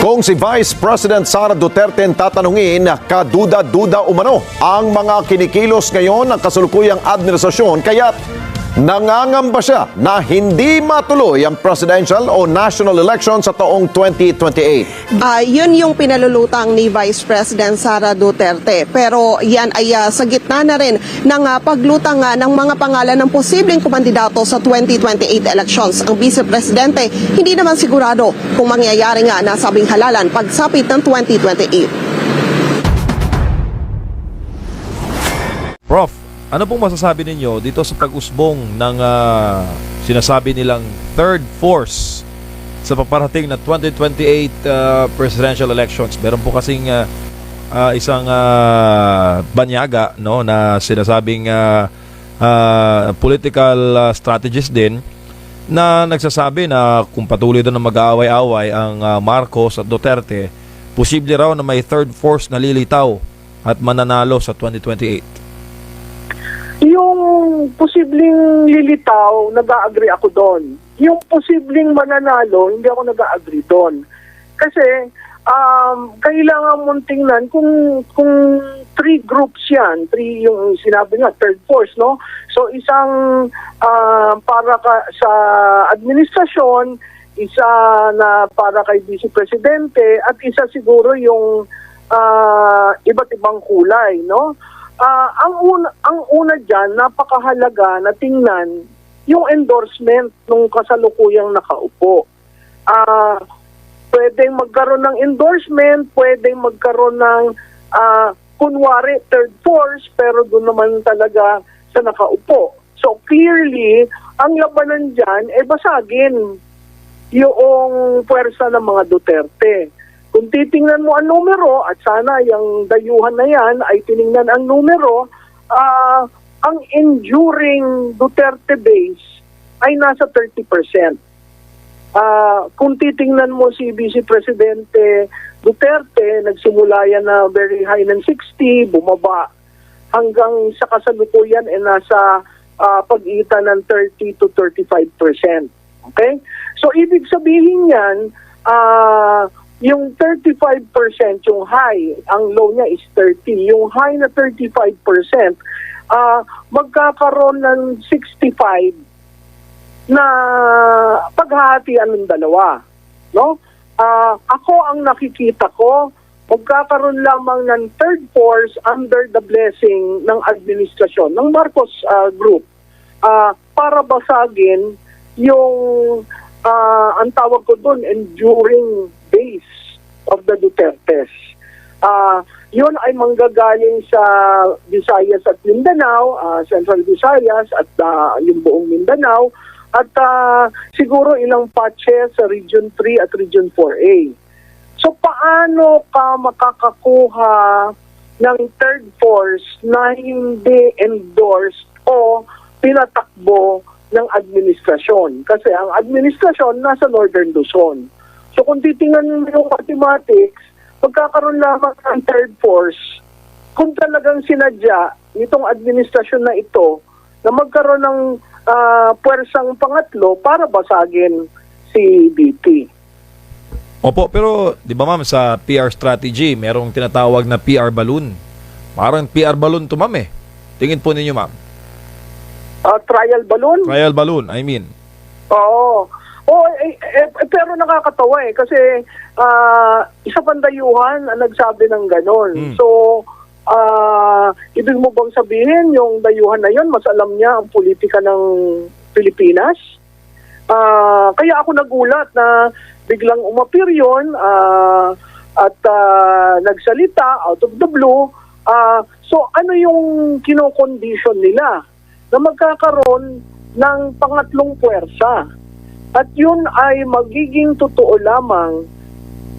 Kung si Vice President Sara Duterte ang tatanungin, kaduda-duda umano ang mga kinikilos ngayon ng kasalukuyang administrasyon, kaya't nangangamba siya na hindi matuloy ang presidential o national election sa taong 2028. Yun yung pinalulutang ni Vice President Sara Duterte. Pero yan ay sa gitna na rin ng paglutang ng mga pangalan ng posibleng kumandidato sa 2028 elections. Ang Vice Presidente hindi naman sigurado kung mangyayari nga nasabing halalan pagsapit ng 2028. Prof, ano pong masasabi ninyo dito sa pag-usbong ng sinasabi nilang third force sa paparating na 2028 presidential elections? Meron po kasing isang banyaga, no, na sinasabing political strategist din na nagsasabi na kung patuloy doon na mag-aaway-away ang Marcos at Duterte, posible raw na may third force na lilitaw at mananalo sa 2028. Yung posibleng lilitaw, nag-a-agree ako doon. Yung posibleng mananalo, hindi ako nag-a-agree doon. Kasi kailangan mong tingnan kung three groups yan, three yung sinabi nga, third force, no? So isang para sa administrasyon, isa na para kay Vice Presidente, at isa siguro yung iba't ibang kulay, no? Ang una dyan, napakahalaga na tingnan yung endorsement ng kasalukuyang nakaupo. Pwedeng magkaroon ng endorsement, pwedeng magkaroon ng kunwari third force, pero doon naman talaga sa nakaupo. So clearly, ang labanan dyan basagin yung puwersa ng mga Duterte. Kung titingnan mo ang numero, at sana yung dayuhan na yan ay tiningnan ang numero, ang enduring Duterte base ay nasa 30%. Kung titingnan mo si Vice Presidente Duterte, nagsimula yan na very high ng 60, bumaba hanggang sa kasalukuyan nasa pagitan ng 30 to 35%. Okay? So ibig sabihin yan, yung 35% yung high, ang low niya is 30. Yung high na 35%, magkakaroon ng 65 na paghahatian ng dalawa. No? Ako ang nakikita ko, magkakaroon lamang ng third force under the blessing ng administrasyon, ng Marcos Group, para basagin yung ang tawag ko doon, enduring base of the Dutertes. Yun ay manggagaling sa Visayas at Mindanao, Central Visayas at yung buong Mindanao, at siguro ilang patches sa Region 3 at Region 4A. So paano ka makakakuha ng third force na hindi endorsed o pinatakbo ng administrasyon? Kasi ang administrasyon nasa Northern Luzon. So kung titingnan mo yung mathematics, magkakaroon lamang ng third force kung talagang sinadya nitong administrasyon na ito na magkaroon ng puwersang pangatlo para basagin si BP. Opo, pero di ba ma'am, sa PR strategy, merong tinatawag na PR balloon. Parang PR balloon to ma'am eh. Tingin po ninyo ma'am. Trial balloon? Trial balloon, I mean. Oo. Pero nakakatawa kasi isa pang dayuhan ang nagsabi ng ganon. So, ibig mo bang sabihin yung dayuhan na yon mas alam niya ang politika ng Pilipinas? Kaya ako nagulat na biglang umapir yun at nagsalita out of the blue. So, ano yung kinokondisyon nila na magkakaroon ng pangatlong puwersa? At yun ay magiging totoo lamang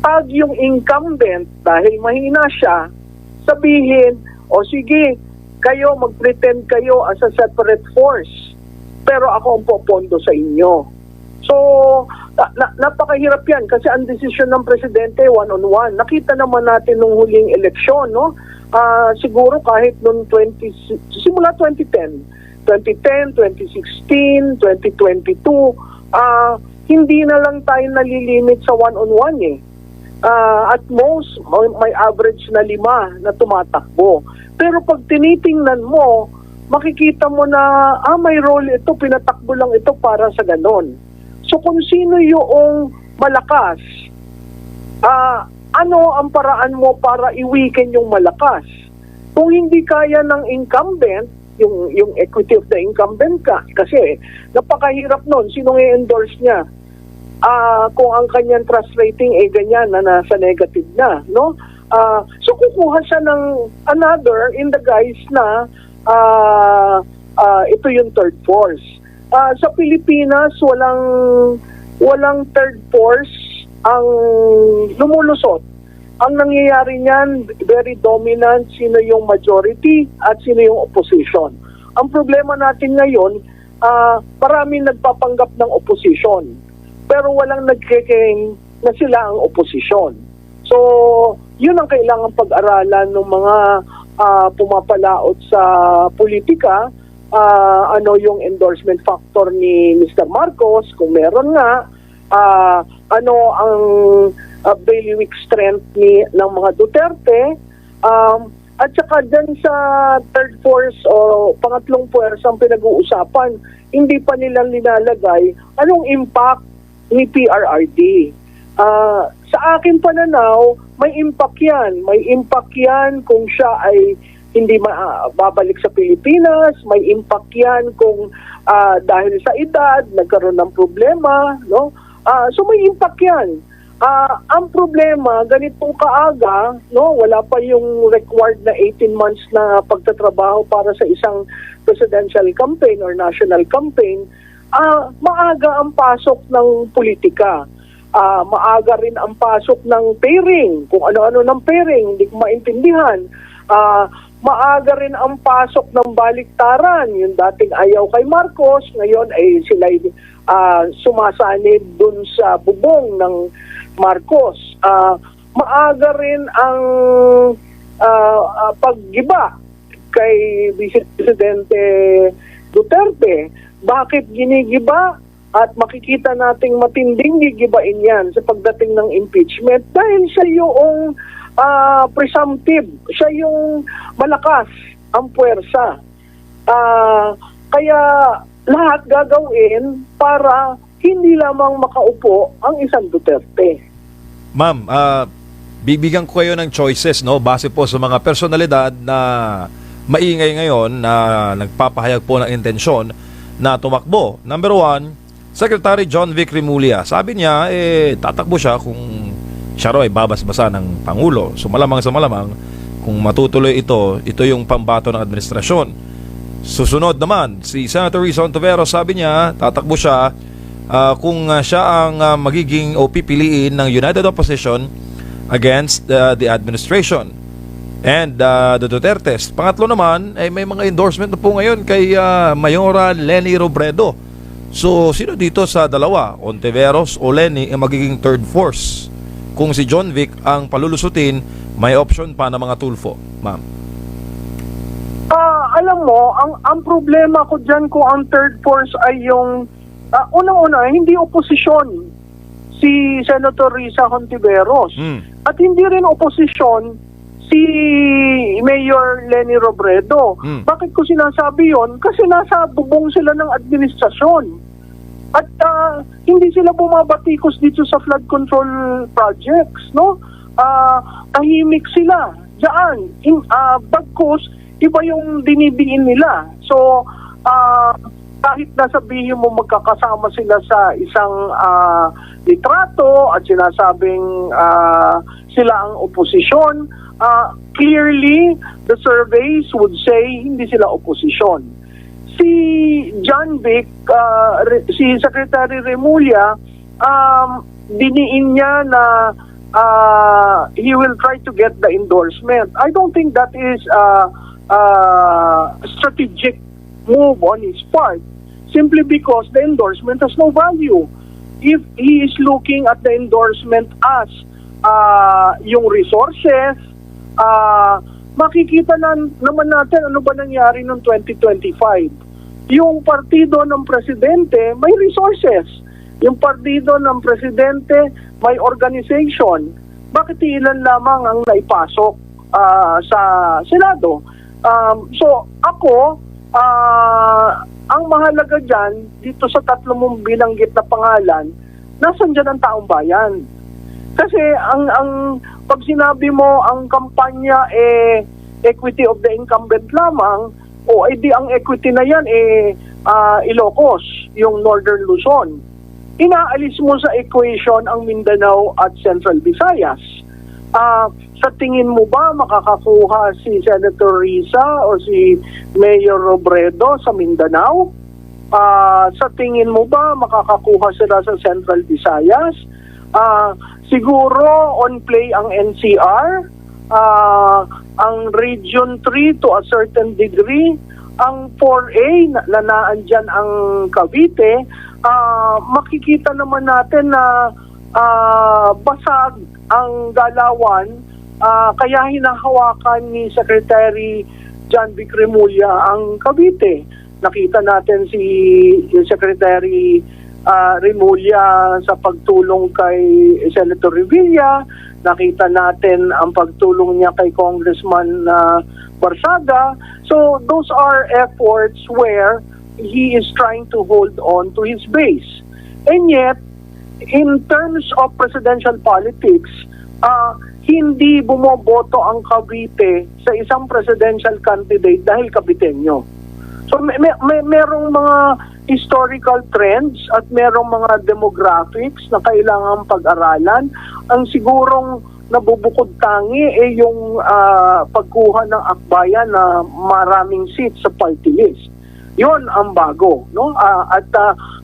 pag yung incumbent, dahil mahina siya, sabihin, o sige, kayo mag-pretend kayo as a separate force, pero ako ang popondo sa inyo. So, napakahirap yan kasi ang desisyon ng presidente one-on-one. Nakita naman natin nung huling eleksyon, no? Siguro kahit nung simula 2010, 2016, 2022, hindi na lang tayo nalilimit sa one-on-one eh. At most, may average na 5 na tumatakbo. Pero pag tinitingnan mo, makikita mo na may role ito, pinatakbo lang ito para sa ganon. So kung sino yung malakas, ano ang paraan mo para i-weaken yung malakas? Kung hindi kaya ng incumbent, yung equity of the incumbent kasi napakahirap nun, sinong i-endorse niya? Kung ang kanyang trust rating ganyan na nasa negative na, no? So kukuha siya ng another in the guise na ito yung third force. Sa Pilipinas, walang third force ang lumulusot. Ang nangyayari niyan, very dominant, sino yung majority at sino yung opposition. Ang problema natin ngayon, maraming nagpapanggap ng opposition, pero walang nagke-claim na sila ang opposition. So, yun ang kailangan pag-aralan ng mga pumapalaot sa politika. Ano yung endorsement factor ni Mr. Marcos, kung meron nga, ano ang bailiwick strength ng mga Duterte, at saka dyan sa third force o pangatlong puwersa ang pinag-uusapan, hindi pa nila nilalagay anong impact ni PRRD. Sa akin pananaw, may impact yan. May impact yan kung siya ay hindi babalik sa Pilipinas. May impact yan kung dahil sa edad, nagkaroon ng problema. No? So may impact yan. Ang problema, ganitong kaaga, no, wala pa yung required na 18 months na pagtatrabaho para sa isang presidential campaign or national campaign, maaga ang pasok ng politika. Maaga rin ang pasok ng pairing, kung ano-ano ng pairing, hindi ko maintindihan. Maaga rin ang pasok ng baliktaran, yung dating ayaw kay Marcos, ngayon ay sila sumasanib dun sa bubong ng Marcos. Maaga rin ang paggiba kay Vice Presidente Duterte. Bakit ginigiba? At makikita nating matinding gigibain yan sa pagdating ng impeachment dahil siya yung presumptive, siya yung malakas ang puwersa. Kaya lahat gagawin para hindi lamang makaupo ang isang Duterte. Ma'am, bibigyan ko kayo ng choices, no, base po sa mga personalidad na maingay ngayon na nagpapahayag po ng intensyon na tumakbo. Number 1, Secretary John Vic Remulla. Sabi niya, tatakbo siya kung siya raw ay babasbasa ng Pangulo. So malamang sa malamang, kung matutuloy ito yung pambato ng administrasyon. Susunod naman, si Senator Risa Ontiveros, sabi niya, tatakbo siya kung siya ang magiging o pipiliin ng United Opposition against the administration and the Dutertes. Pangatlo naman, ay may mga endorsement na po ngayon kay Mayora Leni Robredo. So, sino dito sa dalawa, Ontiveros o Leni, ang magiging third force? Kung si John Vic ang palulusutin, may option pa na mga tulfo, ma'am. Alam mo, ang problema ko dyan kung ang third force ay yung unang-una, hindi oposisyon si Senator Risa Hontiveros. At hindi rin oposisyon si Mayor Leni Robredo. Bakit ko sinasabi yon? Kasi nasa bubong sila ng administrasyon. At hindi sila bumabatikos dito sa flood control projects, no? Tahimik sila diyan. Bagkus, iba yung dinidiin nila. So, kahit nasabihin mo magkakasama sila sa isang litrato at sinasabing sila ang oposisyon, clearly the surveys would say hindi sila oposisyon. Si John Vic, si Secretary Remulla, diniin niya na he will try to get the endorsement. I don't think that is a strategic move on his part, simply because the endorsement has no value. If he is looking at the endorsement as yung resources, makikita naman natin ano ba nangyari noong 2025. Yung partido ng presidente may resources. Yung partido ng presidente may organization. bakit ilan lamang ang naipasok sa Senado? So ako, ang mahalaga dyan, dito sa 3 mong binanggit na pangalan, nasan dyan ang taong bayan? Kasi ang pag sinabi mo ang kampanya equity of the incumbent lamang, o di ang equity na yan Ilocos, yung Northern Luzon. Inaalis mo sa equation ang Mindanao at Central Visayas. Sa tingin mo ba makakakuha si Senator Risa o si Mayor Robredo sa Mindanao? Sa tingin mo ba makakakuha sila sa Central Visayas? Siguro on play ang NCR, ang Region 3 to a certain degree, ang 4A na naandyan ang Cavite, makikita naman natin na basag ang galawan, kaya hinahawakan ni Secretary John Vic Remulla ang Cavite. Nakita natin si Secretary Remulla sa pagtulong kay Senator Revilla. Nakita natin ang pagtulong niya kay Congressman Barsaga. So those are efforts where he is trying to hold on to his base. And yet, in terms of presidential politics, hindi bumoboto ang Cavite sa isang presidential candidate dahil Caviteño. So merong mga historical trends at merong mga demographics na kailangan pag-aralan. Ang sigurong nabubukod tangi yung pagkuha ng akbayan na maraming seats sa party list. Yun ang bago, no? At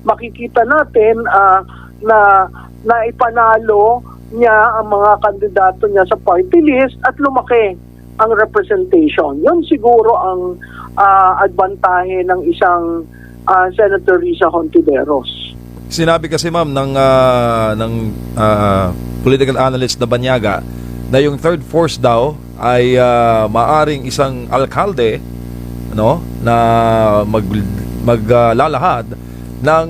makikita natin na ipanalo niya ang mga kandidato niya sa party list at lumaki ang representation. Yun siguro ang adbantahe ng isang Senator Risa Hontiveros. Sinabi kasi ma'am ng political analyst na Banyaga na yung third force daw ay maaring isang alkalde na maglalahad ng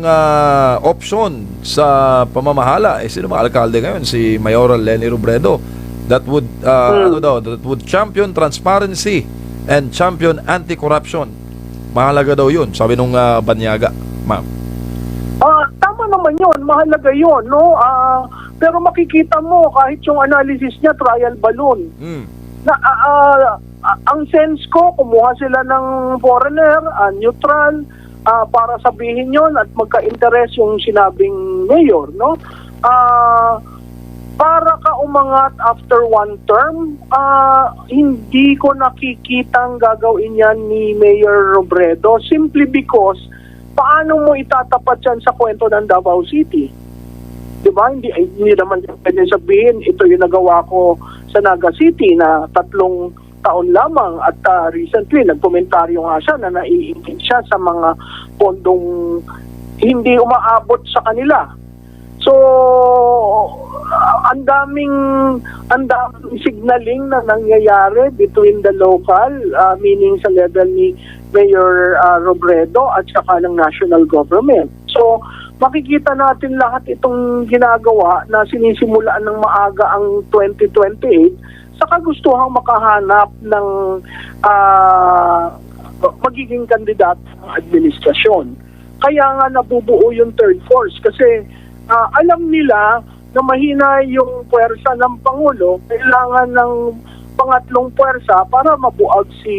option sa pamamahala. Sino mga alkalde ngayon? Si Mayoral Leni Robredo that would that would champion transparency and champion anti-corruption. Mahalaga daw yun, sabi nung Banyaga, ma'am. Tama naman yun, mahalaga yun, no? Pero makikita mo, kahit yung analysis niya, trial balloon. Na, ang sense ko, kumuha sila ng foreigner, neutral, para sabihin yon at magka-interest yung sinabing mayor, no? Para ka umangat after one term, hindi ko nakikitang gagawin yan ni Mayor Robredo simply because paano mo itatapat yan sa kwento ng Davao City? Diba? Hindi naman pwede sabihin, ito yung nagawa ko sa Naga City na 3 taon lamang at recently nagkomentaryo nga siya na naiingit siya sa mga pondong hindi umaabot sa kanila. So, ang daming signaling na nangyayari between the local, meaning sa level ni Mayor Robredo at saka ng national government. So, makikita natin lahat itong ginagawa na sinisimulaan ng maaga ang 2028 sa kagustuhang makahanap ng magiging kandidato ng administrasyon. Kaya nga nabubuo yung third force kasi alam nila na mahina yung puwersa ng Pangulo, kailangan ng pangatlong puwersa para mabuag si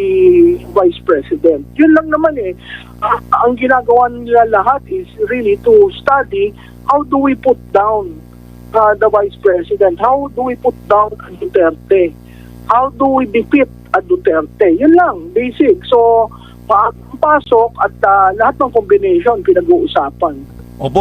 Vice President. Yun lang naman ang ginagawa nila lahat is really to study how do we put down the Vice President, how do we put down a Duterte, how do we defeat a Duterte. Yun lang, basic. So, pasok at lahat ng combination pinag-uusapan. Opo.